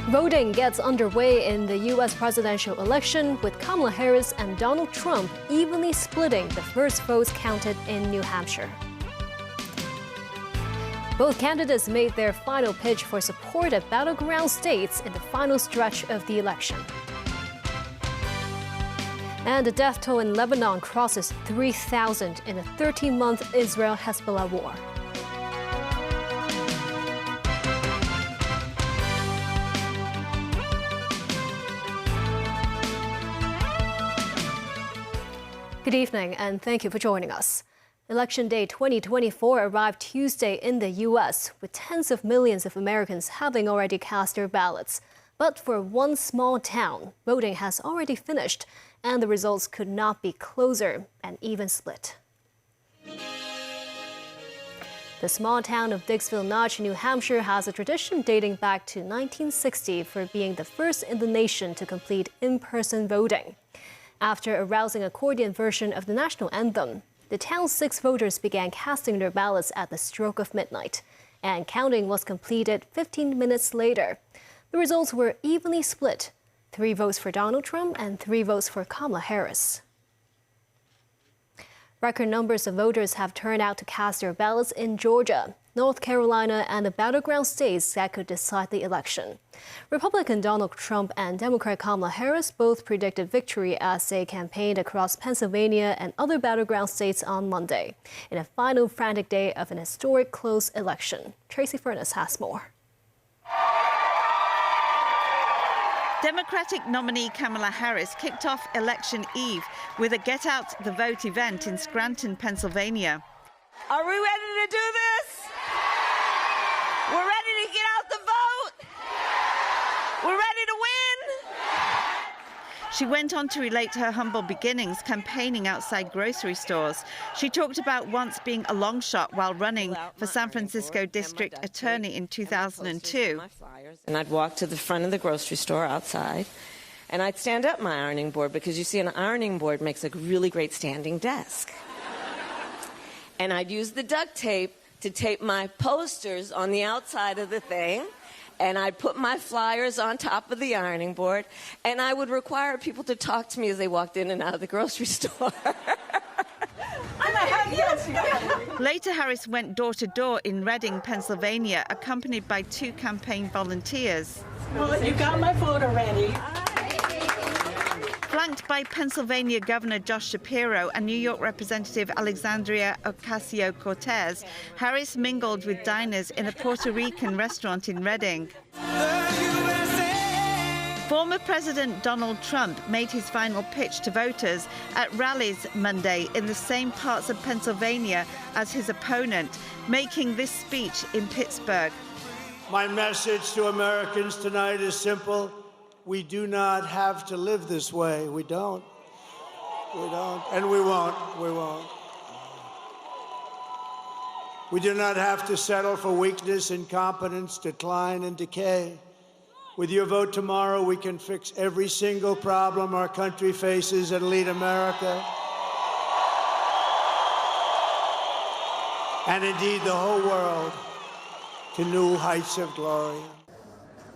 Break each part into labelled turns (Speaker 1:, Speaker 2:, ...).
Speaker 1: Voting gets underway in the U.S. presidential election, with Kamala Harris and Donald Trump evenly splitting the first votes counted in New Hampshire. Both candidates made their final pitch for support at Battleground States in the final stretch of the election. And the death toll in Lebanon crosses 3,000 in a 13-month Israel-Hezbollah war. Good evening, and thank you for joining us. Election Day 2024 arrived Tuesday in the U.S., with tens of millions of Americans having already cast their ballots. But for one small town, voting has already finished, and the results could not be closer, an even split. The small town of Dixville Notch, New Hampshire, has a tradition dating back to 1960 for being the first in the nation to complete in-person voting. After a rousing accordion version of the national anthem, the town's 6 voters began casting their ballots at the stroke of midnight, and counting was completed 15 minutes later. The results were evenly split: 3 votes for Donald Trump and 3 votes for Kamala Harris. Record numbers of voters have turned out to cast their ballots in Georgia, North Carolina, and the Battleground States that could decide the election. Republican Donald Trump and Democrat Kamala Harris both predicted victory as they campaigned across Pennsylvania and other Battleground States on Monday, in a final frantic day of an historic close election. Tracy Furness has more.
Speaker 2: Democratic nominee Kamala Harris kicked off election eve with a Get Out the Vote event in Scranton, Pennsylvania.
Speaker 3: Are we ready to do this? We're ready to get out the vote. We're ready to win.
Speaker 2: She went on to relate her humble beginnings campaigning outside grocery stores. She talked about once being a long shot while running for San Francisco District Attorney in 2002.
Speaker 3: And I'd walk to the front of the grocery store outside, and I'd stand up my ironing board, because you see, an ironing board makes a really great standing desk. And I'd use the duct tape to tape my posters on the outside of the thing, and I'd put my flyers on top of the ironing board, and I would require people to talk to me as they walked in and out of the grocery store.
Speaker 2: Later, Harris went door to door in Reading, Pennsylvania, accompanied by 2 campaign volunteers.
Speaker 4: Well, you got my photo ready.
Speaker 2: Flanked by Pennsylvania Governor Josh Shapiro and New York Representative Alexandria Ocasio-Cortez, Harris mingled with diners in a Puerto Rican restaurant in Reading. Former President Donald Trump made his final pitch to voters at rallies Monday in the same parts of Pennsylvania as his opponent, making this speech in Pittsburgh.
Speaker 5: My message to Americans tonight is simple. We do not have to live this way. We don't. We don't. And we won't. We won't. We do not have to settle for weakness, incompetence, decline, and decay. With your vote tomorrow, we can fix every single problem our country faces and lead America, and indeed the whole world, to new heights of glory.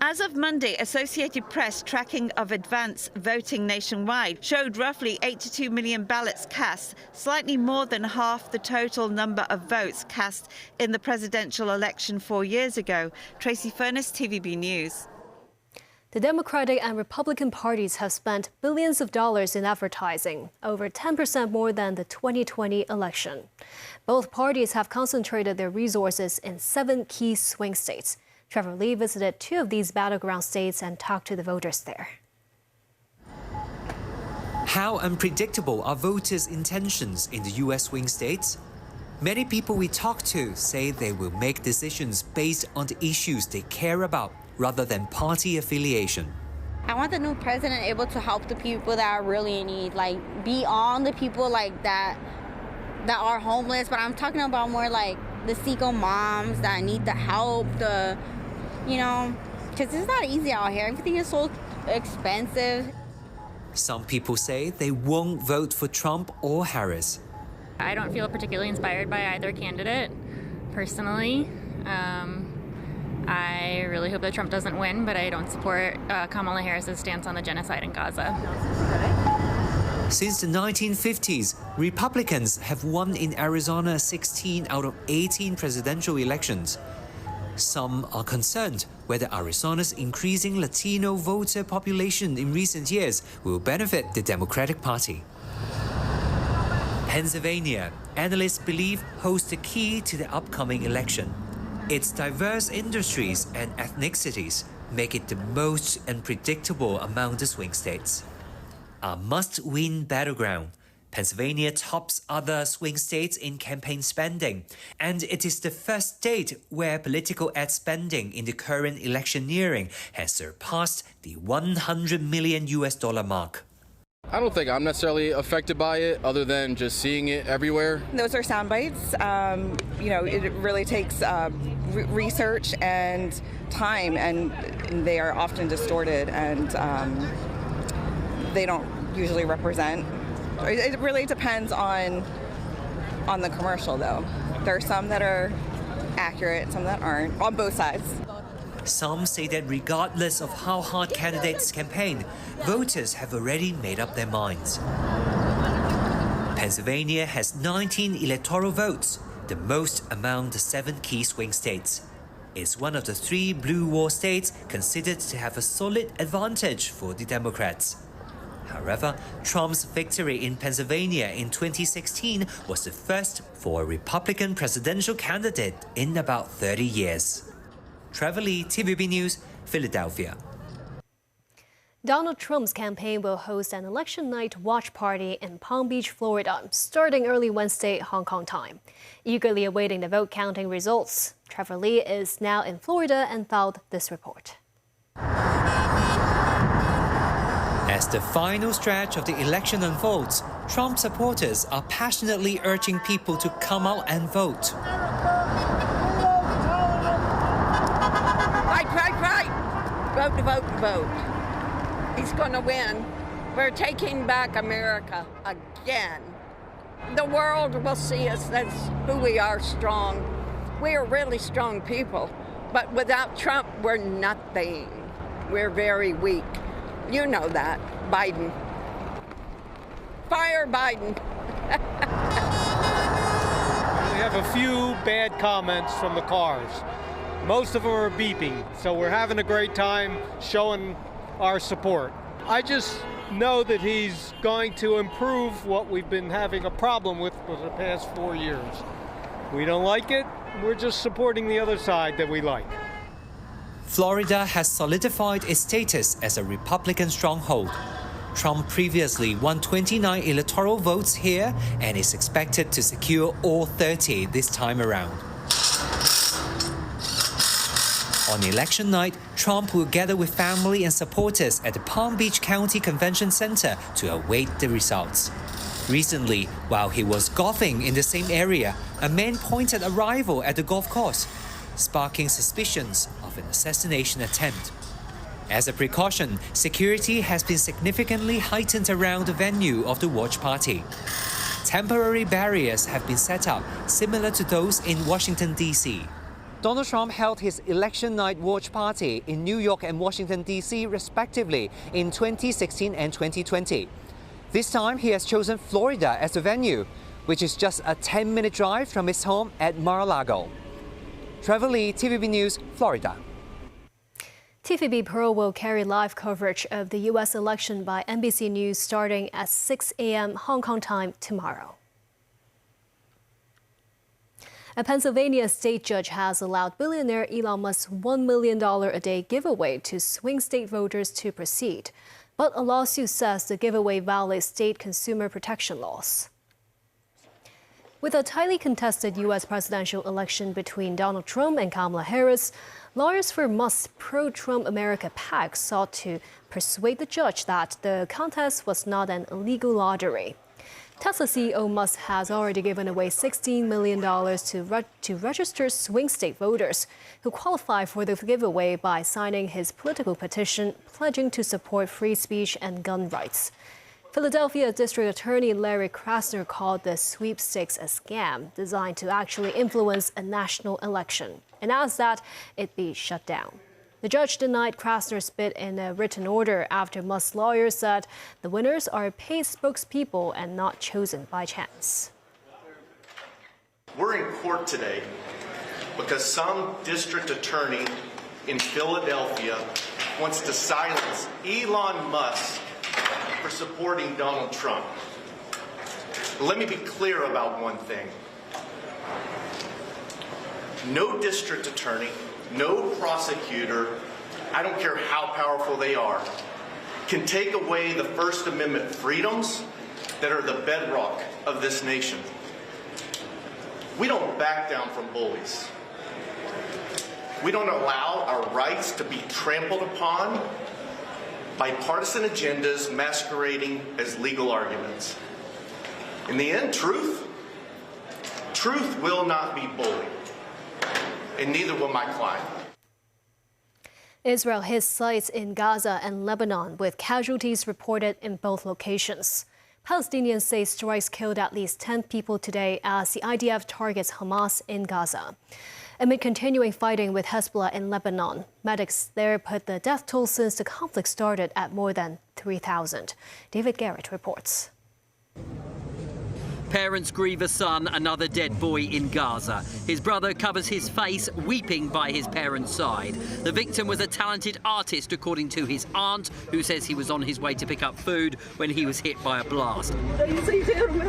Speaker 2: As of Monday, Associated Press tracking of advance voting nationwide showed roughly 82 million ballots cast, slightly more than half the total number of votes cast in the presidential election 4 years ago. Tracy Furness, TVB News.
Speaker 1: The Democratic and Republican parties have spent billions of dollars in advertising, over 10% more than the 2020 election. Both parties have concentrated their resources in 7 key swing states. Trevor Lee visited 2 of these battleground states and talked to the voters there.
Speaker 6: How unpredictable are voters' intentions in the U.S. swing states? Many people we talk to say they will make decisions based on the issues they care about rather than party affiliation.
Speaker 7: I want the new president able to help the people that are really in need, like beyond the people like that are homeless, but I'm talking about more like the single moms that need the help, because it's not easy out here. Everything is so expensive.
Speaker 6: Some people say they won't vote for Trump or Harris.
Speaker 8: I don't feel particularly inspired by either candidate, personally. I really hope that Trump doesn't win, but I don't support Kamala Harris's stance on the genocide in Gaza.
Speaker 6: Since the 1950s, Republicans have won in Arizona 16 out of 18 presidential elections. Some are concerned whether Arizona's increasing Latino voter population in recent years will benefit the Democratic Party. Pennsylvania, analysts believe, holds the key to the upcoming election. Its diverse industries and ethnicities make it the most unpredictable among the swing states. A must-win battleground, Pennsylvania tops other swing states in campaign spending, and it is the first state where political ad spending in the current electioneering has surpassed the $100 million mark.
Speaker 9: I don't think I'm necessarily affected by it, other than just seeing it everywhere.
Speaker 10: Those are sound bites. It really takes research and time, and they are often distorted, and they don't usually represent. It really depends on the commercial, though. There are some that are accurate, some that aren't, on both sides.
Speaker 6: Some say that regardless of how hard candidates campaign, voters have already made up their minds. Pennsylvania has 19 electoral votes, the most among the 7 key swing states. It's one of the 3 blue wall states considered to have a solid advantage for the Democrats. However, Trump's victory in Pennsylvania in 2016 was the first for a Republican presidential candidate in about 30 years. Trevor Lee, TVB News, Philadelphia.
Speaker 1: Donald Trump's campaign will host an election night watch party in Palm Beach, Florida, starting early Wednesday, Hong Kong time. Eagerly awaiting the vote counting results, Trevor Lee is now in Florida and filed this report.
Speaker 6: As the final stretch of the election unfolds, Trump supporters are passionately urging people to come out and vote.
Speaker 11: Vote to vote to vote. He's going to win. We're taking back America again. The world will see us. That's who we are, strong. We are really strong people. But without Trump, we're nothing. We're very weak. You know that, Biden. Fire Biden.
Speaker 12: We have a few bad comments from the cars. Most of them are beeping, so we're having a great time showing our support. I just know that he's going to improve what we've been having a problem with for the past 4 years. We don't like it, we're just supporting the other side that we like.
Speaker 6: Florida has solidified its status as a Republican stronghold. Trump previously won 29 electoral votes here and is expected to secure all 30 this time around. On election night, Trump will gather with family and supporters at the Palm Beach County Convention Center to await the results. Recently, while he was golfing in the same area, a man pointed a rifle at the golf course, sparking suspicions of an assassination attempt. As a precaution, security has been significantly heightened around the venue of the watch party. Temporary barriers have been set up, similar to those in Washington, D.C. Donald Trump held his election night watch party in New York and Washington, D.C. respectively in 2016 and 2020. This time, he has chosen Florida as the venue, which is just a 10-minute drive from his home at Mar-a-Lago. Trevor Lee, TVB News, Florida.
Speaker 1: TVB Pearl will carry live coverage of the U.S. election by NBC News starting at 6 a.m. Hong Kong time tomorrow. A Pennsylvania state judge has allowed billionaire Elon Musk's $1 million a day giveaway to swing state voters to proceed. But a lawsuit says the giveaway violates state consumer protection laws. With a tightly contested U.S. presidential election between Donald Trump and Kamala Harris, lawyers for Musk's pro-Trump America PAC sought to persuade the judge that the contest was not an illegal lottery. Tesla CEO Musk has already given away $16 million to registered swing state voters who qualify for the giveaway by signing his political petition pledging to support free speech and gun rights. Philadelphia District Attorney Larry Krasner called the sweepstakes a scam designed to actually influence a national election and asked that it be shut down. The judge denied Krasner's bid in a written order after Musk's lawyers said the winners are paid spokespeople and not chosen by chance.
Speaker 13: We're in court today because some district attorney in Philadelphia wants to silence Elon Musk for supporting Donald Trump. Let me be clear about one thing. No district attorney, no prosecutor, I don't care how powerful they are, can take away the First Amendment freedoms that are the bedrock of this nation. We don't back down from bullies. We don't allow our rights to be trampled upon by partisan agendas masquerading as legal arguments. In the end, truth will not be bullied, and neither will my client.
Speaker 1: Israel hit sites in Gaza and Lebanon, with casualties reported in both locations. Palestinians say strikes killed at least 10 people today as the IDF targets Hamas in Gaza. Amid continuing fighting with Hezbollah in Lebanon, medics there put the death toll since the conflict started at more than 3,000. David Garrett reports.
Speaker 14: Parents grieve a son, another dead boy in Gaza. His brother covers his face, weeping by his parents' side. The victim was a talented artist, according to his aunt, who says he was on his way to pick up food when he was hit by a blast.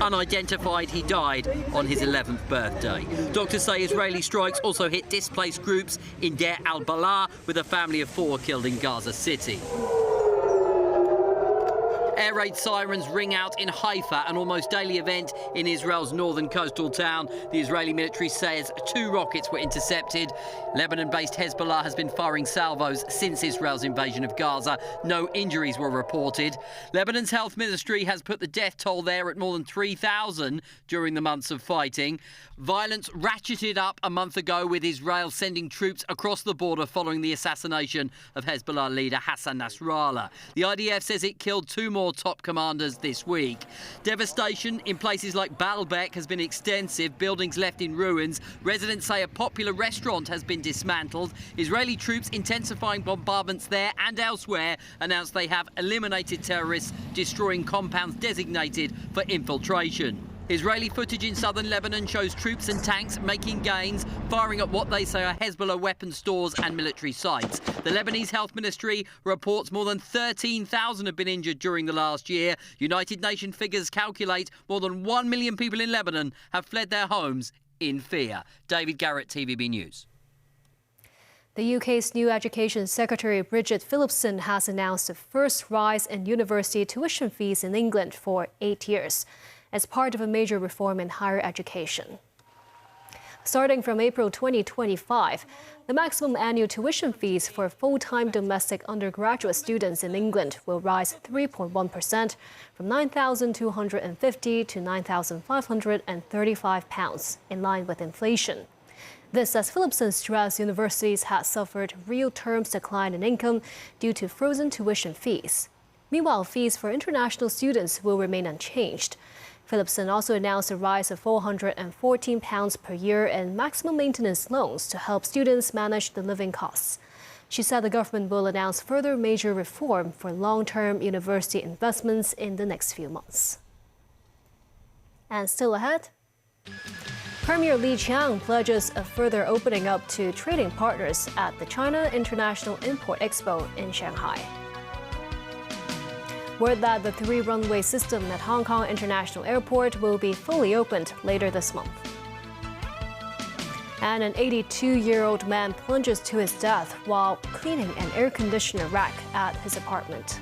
Speaker 14: Unidentified, he died on his 11th birthday. Doctors say Israeli strikes also hit displaced groups in Deir al-Balah, with a family of 4 killed in Gaza City. Air raid sirens ring out in Haifa, an almost daily event in Israel's northern coastal town. The Israeli military says 2 rockets were intercepted. Lebanon-based Hezbollah has been firing salvos since Israel's invasion of Gaza. No injuries were reported. Lebanon's health ministry has put the death toll there at more than 3,000 during the months of fighting. Violence ratcheted up a month ago, with Israel sending troops across the border following the assassination of Hezbollah leader Hassan Nasrallah. The IDF says it killed 2 more top commanders this week. Devastation in places like Baalbek has been extensive, buildings left in ruins. Residents say a popular restaurant has been dismantled. Israeli troops intensifying bombardments there and elsewhere announced they have eliminated terrorists, destroying compounds designated for infiltration. Israeli footage in southern Lebanon shows troops and tanks making gains, firing at what they say are Hezbollah weapons stores and military sites. The Lebanese Health Ministry reports more than 13,000 have been injured during the last year. United Nations figures calculate more than 1 million people in Lebanon have fled their homes in fear. David Garrett, TVB News.
Speaker 1: The UK's new Education Secretary Bridget Phillipson has announced the first rise in university tuition fees in England for 8 years, as part of a major reform in higher education. Starting from April 2025, the maximum annual tuition fees for full-time domestic undergraduate students in England will rise 3.1%, from £9,250 to £9,535, in line with inflation. This, as Phillipson stressed, universities had suffered real terms decline in income due to frozen tuition fees. Meanwhile, fees for international students will remain unchanged. Phillipson also announced a rise of £414 per year in maximum maintenance loans to help students manage the living costs. She said the government will announce further major reform for long-term university investments in the next few months. And still ahead, Premier Li Qiang pledges a further opening up to trading partners at the China International Import Expo in Shanghai. Word that the 3-runway system at Hong Kong International Airport will be fully opened later this month. And an 82-year-old man plunges to his death while cleaning an air conditioner rack at his apartment.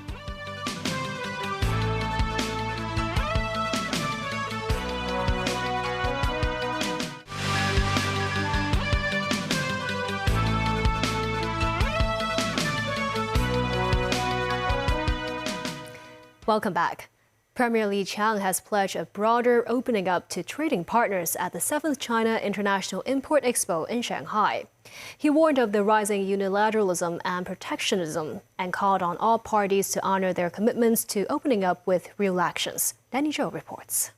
Speaker 1: Welcome back. Premier Li Qiang has pledged a broader opening up to trading partners at the 7th China International Import Expo in Shanghai. He warned of the rising unilateralism and protectionism and called on all parties to honor their commitments to opening up with real actions. Danny Zhou reports.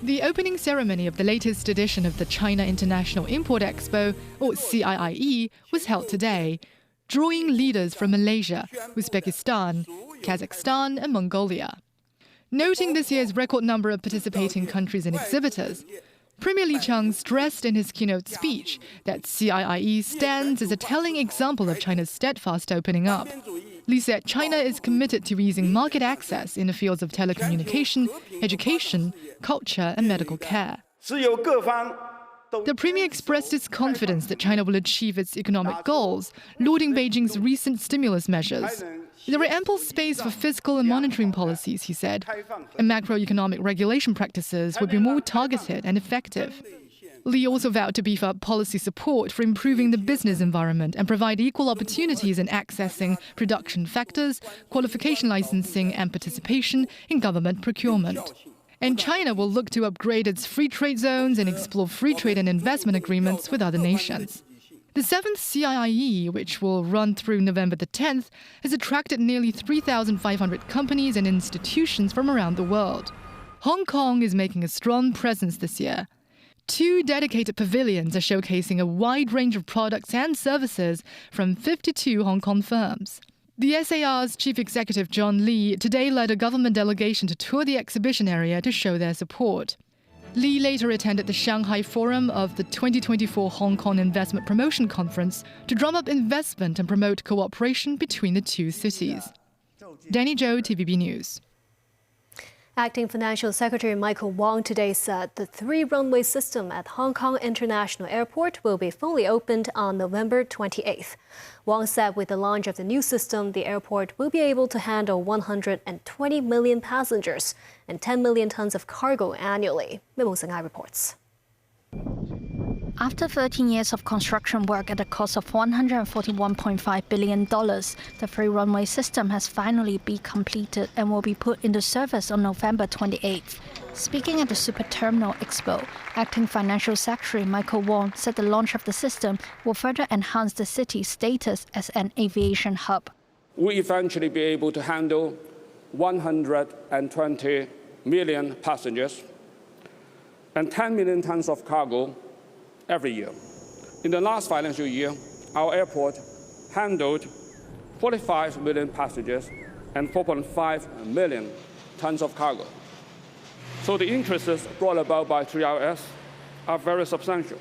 Speaker 15: The opening ceremony of the latest edition of the China International Import Expo, or CIIE, was held today, drawing leaders from Malaysia, Uzbekistan, Kazakhstan and Mongolia. Noting this year's record number of participating countries and exhibitors, Premier Li Qiang stressed in his keynote speech that CIIE stands as a telling example of China's steadfast opening up. Li said China is committed to easing market access in the fields of telecommunication, education, culture and medical care. The Premier expressed his confidence that China will achieve its economic goals, lauding Beijing's recent stimulus measures. There is ample space for fiscal and monitoring policies, he said, and macroeconomic regulation practices will be more targeted and effective. Li also vowed to beef up policy support for improving the business environment and provide equal opportunities in accessing production factors, qualification licensing and participation in government procurement. And China will look to upgrade its free trade zones and explore free trade and investment agreements with other nations. The 7th CIIE, which will run through November the 10th, has attracted nearly 3,500 companies and institutions from around the world. Hong Kong is making a strong presence this year. 2 dedicated pavilions are showcasing a wide range of products and services from 52 Hong Kong firms. The SAR's Chief Executive John Lee today led a government delegation to tour the exhibition area to show their support. Lee later attended the Shanghai Forum of the 2024 Hong Kong Investment Promotion Conference to drum up investment and promote cooperation between the two cities. Danny Zhou, TVB News.
Speaker 1: Acting Financial Secretary Michael Wong today said the 3-runway system at Hong Kong International Airport will be fully opened on November 28th. Wong said with the launch of the new system, the airport will be able to handle 120 million passengers and 10 million tons of cargo annually. Musin reports.
Speaker 16: After 13 years of construction work at a cost of $141.5 billion, the 3-runway system has finally been completed and will be put into service on November 28th. Speaking at the Super Terminal Expo, Acting Financial Secretary Michael Wong said the launch of the system will further enhance the city's status as an aviation hub.
Speaker 17: We'll eventually be able to handle 120 million passengers and 10 million tons of cargo every year. In the last financial year, our airport handled 45 million passengers and 4.5 million tons of cargo. So the increases brought about by 3RS are very substantial.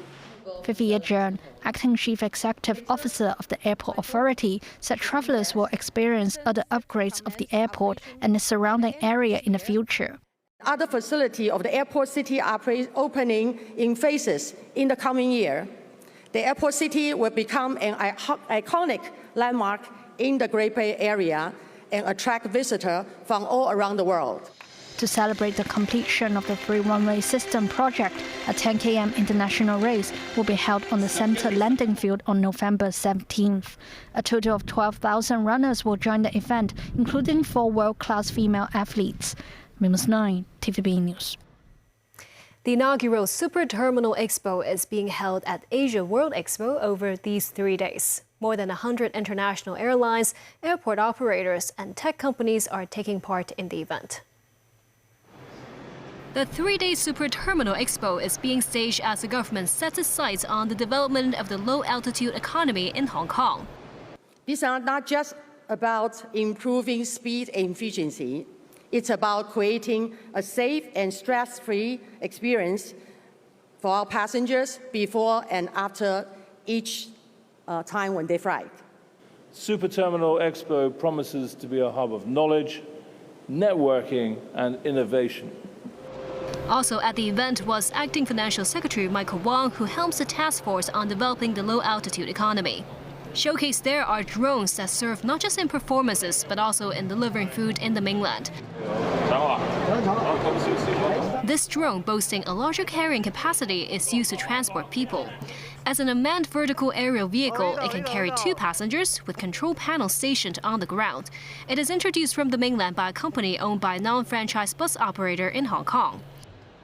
Speaker 16: Vivian Zhang, Acting Chief Executive Officer of the Airport Authority, said travelers will experience other upgrades of the airport and the surrounding area in the future.
Speaker 18: Other facilities of the airport city are opening in phases in the coming year. The airport city will become an iconic landmark in the Great Bay Area and attract visitors from all around the world.
Speaker 16: To celebrate the completion of the 3-runway system project, a 10 km international race will be held on the center landing field on November 17th. A total of 12,000 runners will join the event, including 4 world-class female athletes. Minus 9, TVB News.
Speaker 1: The inaugural Super Terminal Expo is being held at Asia World Expo over these 3 days. More than 100 international airlines, airport operators, and tech companies are taking part in the event. The 3-day Super Terminal Expo is being staged as the government sets its sights on the development of the low-altitude economy in Hong Kong.
Speaker 18: These are not just about improving speed and efficiency. It's about creating a safe and stress-free experience for our passengers before and after each time when they fly.
Speaker 19: Super Terminal Expo promises to be a hub of knowledge, networking, and innovation.
Speaker 1: Also at the event was Acting Financial Secretary Michael Wong, who helms the task force on developing the low-altitude economy. Showcased there are drones that serve not just in performances, but also in delivering food in the mainland. This drone, boasting a larger carrying capacity, is used to transport people. As an unmanned vertical aerial vehicle, it can carry 2 passengers with control panels stationed on the ground. It is introduced from the mainland by a company owned by a non-franchise bus operator in Hong Kong.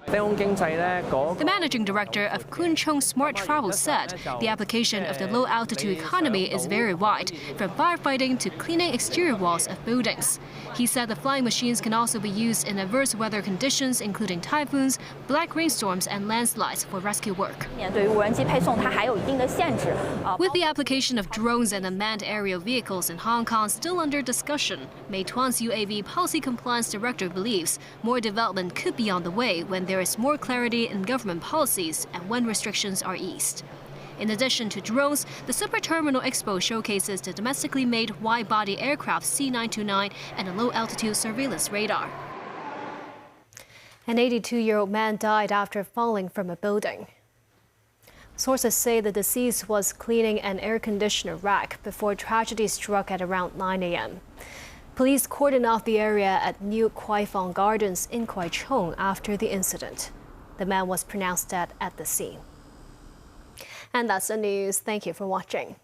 Speaker 1: The managing director of Kwun Chung Smart Travel said the application of the low-altitude economy is very wide, from firefighting to cleaning exterior walls of buildings. He said the flying machines can also be used in adverse weather conditions, including typhoons, black rainstorms, and landslides for rescue work. With the application of drones and unmanned aerial vehicles in Hong Kong still under discussion, Meituan's UAV Policy Compliance Director believes more development could be on the way when there is more clarity in government policies and when restrictions are eased. In addition to drones, the Super Terminal Expo showcases the domestically made wide-body aircraft C929 and a low-altitude surveillance radar. An 82-year-old man died after falling from a building. Sources say the deceased was cleaning an air conditioner rack before tragedy struck at around 9 a.m. Police cordoned off the area at New Kwai Fong Gardens in Kwai Chung after the incident. The man was pronounced dead at the scene. And that's the news. Thank you for watching.